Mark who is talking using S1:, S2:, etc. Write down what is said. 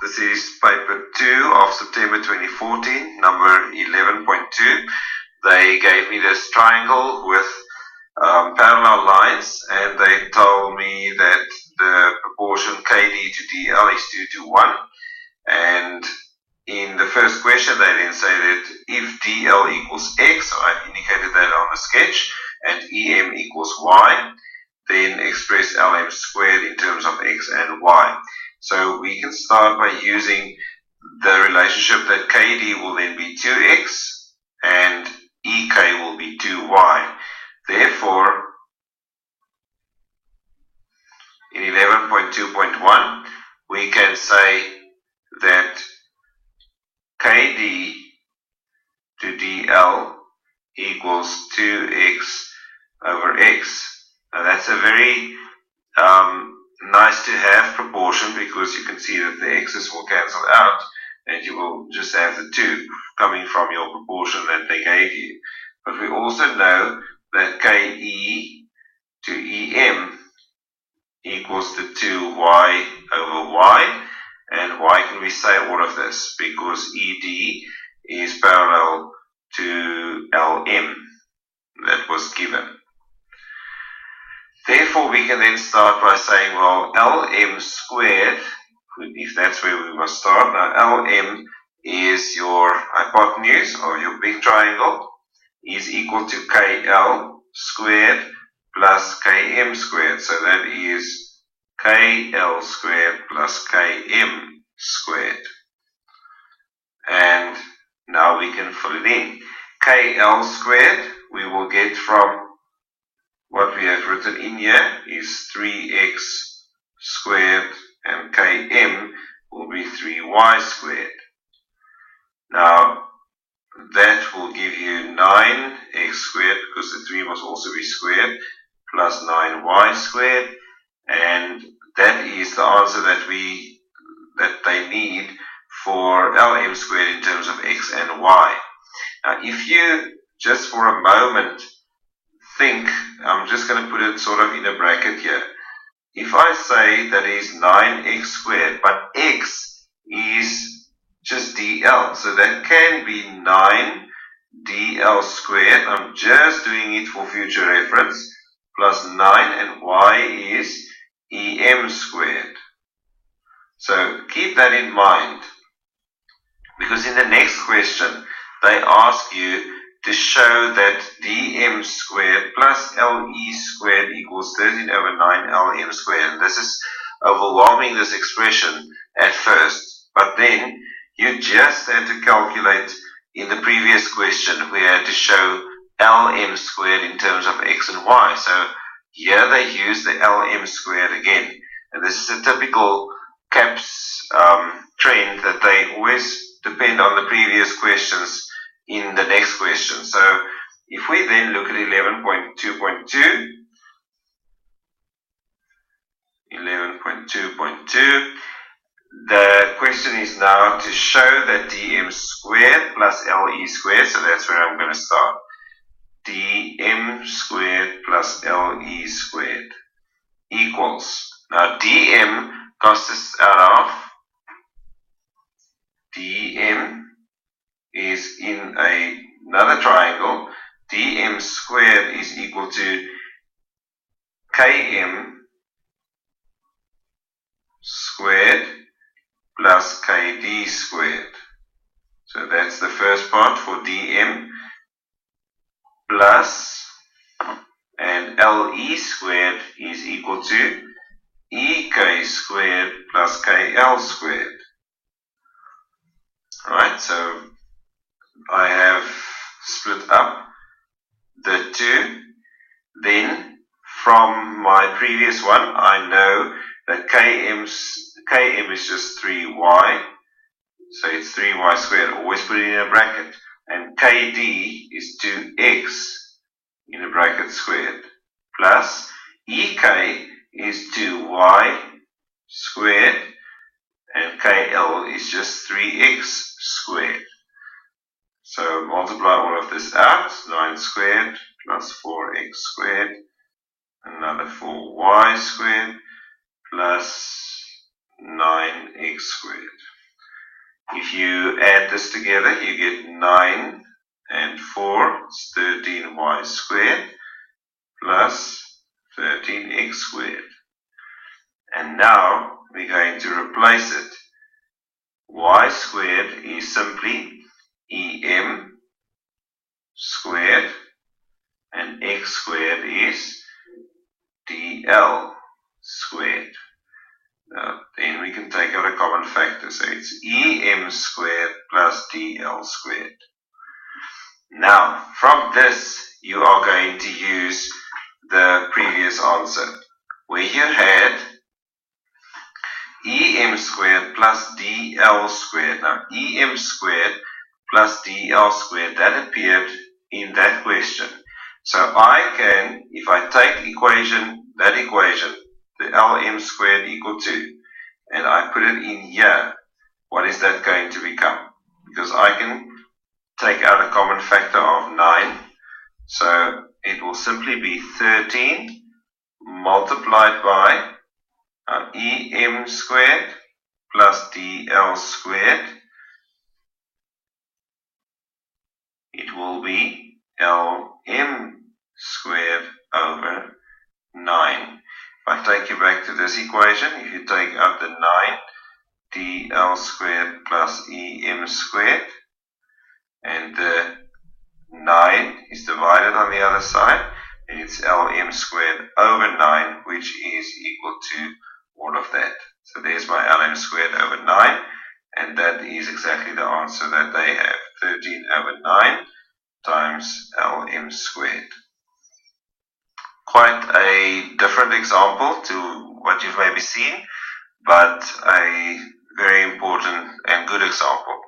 S1: This is paper 2 of September 2014, number 11.2. They gave me this triangle with parallel lines, and they told me that the proportion KD to DL is 2 to 1. And in the first question, they then say that if DL equals X, so I've indicated that on the sketch, and EM equals Y, then express LM squared in terms of X and Y. So we can start by using the relationship that KD will then be 2X and EK will be 2Y. Therefore, in 11.2.1, we can say that KD to DL equals 2X over X. Now that's a very nice to have proportion, because you can see that the x's will cancel out and you will just have the 2 coming from your proportion that they gave you. But we also know that KE to EM equals the 2Y over Y. And why can we say all of this? Because ED is parallel to LM that was given. Therefore, we can then start by saying, well, LM squared, if that's where we must start. Now, LM is your hypotenuse or your big triangle, is equal to KL squared plus KM squared. So that is KL squared plus KM squared. And now we can fill it in. KL squared we will get from what we have written in here is 3x squared, and km will be 3y squared. Now that will give you 9x squared, because the 3 must also be squared, plus 9y squared, and that is the answer that they need for LM squared in terms of x and y. Now if you just for a moment think, I'm just going to put it sort of in a bracket here. If I say that is 9x squared, but x is just dl, so that can be 9 dl squared. I'm just doing it for future reference, plus 9, and y is em squared. So keep that in mind, because in the next question they ask you to show that dm squared plus le squared equals 13 over 9 lm squared. And this is overwhelming, this expression at first, but then you just had to calculate. In the previous question we had to show lm squared in terms of x and y, so here they use the lm squared again, and this is a typical CAPS trend, that they always depend on the previous questions in the next question. So if we then look at 11.2.2, the question is now to show that dm squared plus le squared, so that's where I'm going to start. dm squared plus le squared equals, now dm costs us out of, dm is in another triangle, dm squared is equal to km squared plus kd squared. So that's the first part for dm, plus, and le squared is equal to ek squared plus kl squared. Alright, so I have split up the 2. Then from my previous one I know that km is just 3y, so it's 3y squared, always put it in a bracket, and kd is 2x in a bracket squared, plus ek is 2y squared, and kl is just 3x squared. So multiply all of this out, 9 squared plus 4x squared, another 4y squared plus 9x squared. If you add this together, you get 9 and 4, it's 13y squared plus 13x squared. And now we're going to replace it. Y squared is simply em squared, and x squared is dl squared. Now, then we can take out a common factor, so it's em squared plus dl squared. Now, from this, you are going to use the previous answer, where you had em squared plus dl squared. Now, em squared plus dl squared, that appeared in that question. So I can, if I take that equation, the lm squared equal to, and I put it in here, what is that going to become? Because I can take out a common factor of 9, so it will simply be 13 multiplied by em squared plus dl squared. It will be lm squared over 9. If I take you back to this equation, if you take out the 9, dl squared plus em squared, and the 9 is divided on the other side, and it's lm squared over 9, which is equal to all of that. So there's my lm squared over 9, and that is exactly the answer that they have, 13 over 9 times lm squared. Quite a different example to what you've maybe seen, but a very important and good example.